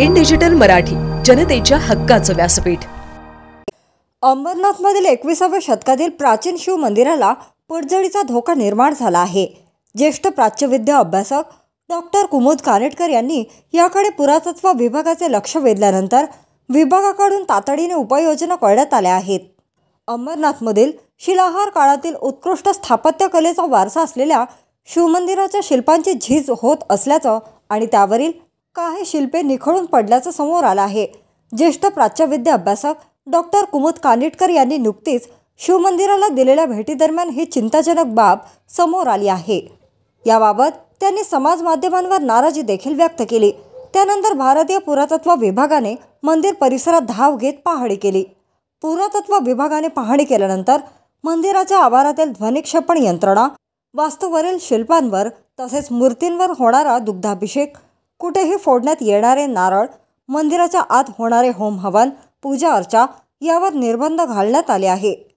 In digital Marathi, जनतेच्या हक्काचं व्यासपीठ। अंबरनाथमधील 21व्या शतकातील प्राचीन शिव मंदिराला पडझडीचा धोका निर्माण झाला आहे। ज्येष्ठ प्राच्यविद्या अभ्यासक डॉक्टर कुमुद कानेटकर यांनी याकडे पुरातत्व विभागाचे लक्ष वेधल्यानंतर विभागाकडून तातडीने उपाययोजना करण्यात आल्या आहेत। अंबरनाथमधील शिलाहार काळातील उत्कृष्ट स्थापत्य कलेचा वारसा असलेल्या शिवमंदिराच्या शिल्पांची झीज होत असल्याचं आणि त्यावरील काही शिल्पे निखळून पडल्याचं समोर आलं आहे। ज्येष्ठ प्राच्यविद्या अभ्यासक डॉक्टर कुमुद कानेटकर यांनी नुकतीच शिवमंदिराला दिलेल्या भेटीदरम्यान ही चिंताजनक बाब समोर आली आहे। याबाबत त्यांनी समाज माध्यमांवर नाराजी देखील व्यक्त केली। त्यानंतर भारतीय पुरातत्व विभागाने मंदिर परिसरात धाव घेत पाहणी केली। पुरातत्व विभागाने पाहणी केल्यानंतर मंदिराच्या आवारातील ध्वनिक्षेपण यंत्रणा, वास्तूवरील शिल्पांवर तसेच मूर्तींवर होणारा दुग्धाभिषेक, कुठेही फोडण्यात येणारे नारळ, मंदिराच्या आत होणारे होम हवन, पूजा अर्चा यावर निर्बंध घालण्यात आले आहे।